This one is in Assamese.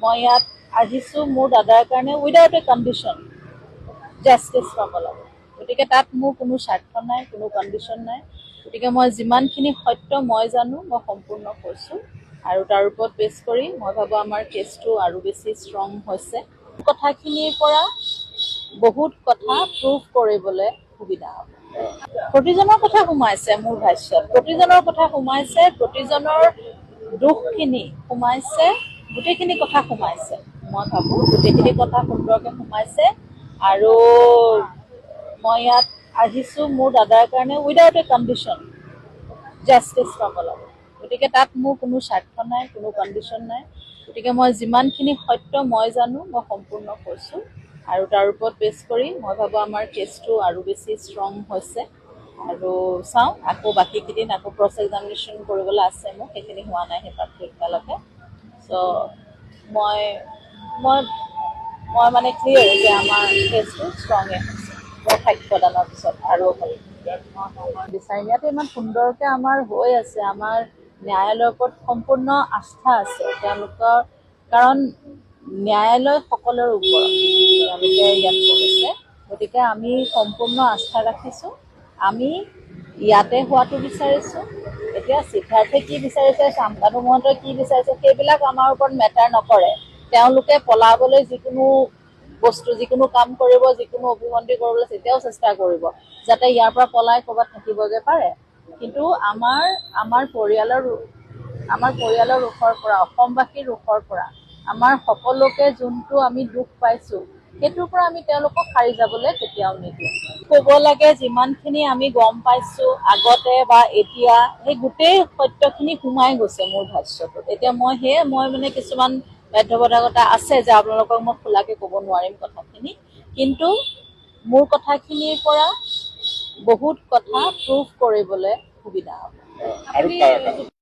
মই ইয়াত আহিছোঁ মোৰ দাদাৰ কাৰণে উইদাউট এ কণ্ডিশ্যন জাষ্টিছ পাব লাগে। গতিকে তাত মোৰ কোনো স্বাৰ্থ নাই, কোনো কণ্ডিশ্যন নাই। গতিকে মই যিমানখিনি সত্য মই জানো মই সম্পূৰ্ণ কৈছোঁ আৰু তাৰ ওপৰত বেছ কৰি মই ভাবোঁ আমাৰ কেছটো আৰু বেছি ষ্ট্ৰং হৈছে। কথাখিনিৰ পৰা বহুত কথা প্ৰুভ কৰিবলৈ সুবিধা হ'ব। প্ৰতিজনৰ কথা সোমাইছে মোৰ ভাষ্যত, প্ৰতিজনৰ কথা সোমাইছে, প্ৰতিজনৰ দুখখিনি সোমাইছে, গোটেইখিনি কথা সোমাইছে। মই ভাবোঁ গোটেইখিনি কথা সুন্দৰকৈ সোমাইছে আৰু মই ইয়াত আহিছোঁ মোৰ দাদাৰ কাৰণে উইদাউট এ কণ্ডিশ্যন জাষ্টিছ পাব লাগে। গতিকে তাত মোৰ কোনো স্বাৰ্থ নাই, কোনো কণ্ডিশ্যন নাই। গতিকে মই যিমানখিনি সত্য মই জানো মই সম্পূৰ্ণ কৈছোঁ আৰু তাৰ ওপৰত বেছ কৰি মই ভাবোঁ আমাৰ কেছটো আৰু বেছি ষ্ট্ৰং হৈছে। আৰু চাওঁ আকৌ বাকীকেইদিন আকৌ ক্ৰছ এক্সামিনেশ্যন কৰিবলৈ আছে মোক, সেইখিনি হোৱা নাই তাতকৈ এতিয়ালৈকে। চ' মই মানে ক্লিয়াৰ যে আমাৰ কেছটো ষ্ট্ৰঙে হৈছে মোৰ সাক্ষ্যদানৰ পিছত আৰু বিচাৰিম। ইয়াতে ইমান সুন্দৰকৈ আমাৰ হৈ আছে, আমাৰ ন্যায়ালয়ৰ ওপৰত সম্পূৰ্ণ আস্থা আছে তেওঁলোকৰ, কাৰণ ন্যায়ালয় সকলোৰে ওপৰত তেওঁলোকে ইয়াত কৰিছে। গতিকে আমি সম্পূৰ্ণ আস্থা ৰাখিছোঁ। আমি ইয়াতে হোৱাটো বিচাৰিছোঁ। এতিয়া সিদ্ধাৰ্থে কি বিচাৰিছে, শান্তনু মহন্তই কি বিচাৰিছে সেইবিলাক আমাৰ ওপৰত মেটাৰ নকৰে। তেওঁলোকে পলাবলৈ যিকোনো বস্তু, যিকোনো কাম কৰিব, যিকোনো অভিমন্ত্ৰী কৰিবলৈ তেতিয়াও চেষ্টা কৰিব যাতে ইয়াৰ পৰা পলাই ক'ৰবাত থাকিবগৈ পাৰে। কিন্তু আমাৰ পৰিয়ালৰ ৰোষৰ পৰা, অসমবাসীৰ ৰোষৰ পৰা, আমাৰ সকলোকে যোনটো আমি দুখ পাইছোঁ সেইটোৰ পৰা আমি তেওঁলোকক সাৰি যাবলৈ কেতিয়াও নিদিওঁ। ক'ব লাগে যিমানখিনি আমি গম পাইছোঁ আগতে বা এতিয়া, সেই গোটেই সত্যখিনি সোমাই গৈছে মোৰ ভাষ্যটোত। এতিয়া মই মানে কিছুমান বাধ্যবাধকতা আছে যে আপোনালোকক মই খোলাকৈ ক'ব নোৱাৰিম কথাখিনি, কিন্তু মোৰ কথাখিনিৰ পৰা বহুত কথা প্ৰুভ কৰিবলৈ সুবিধা হ'ব।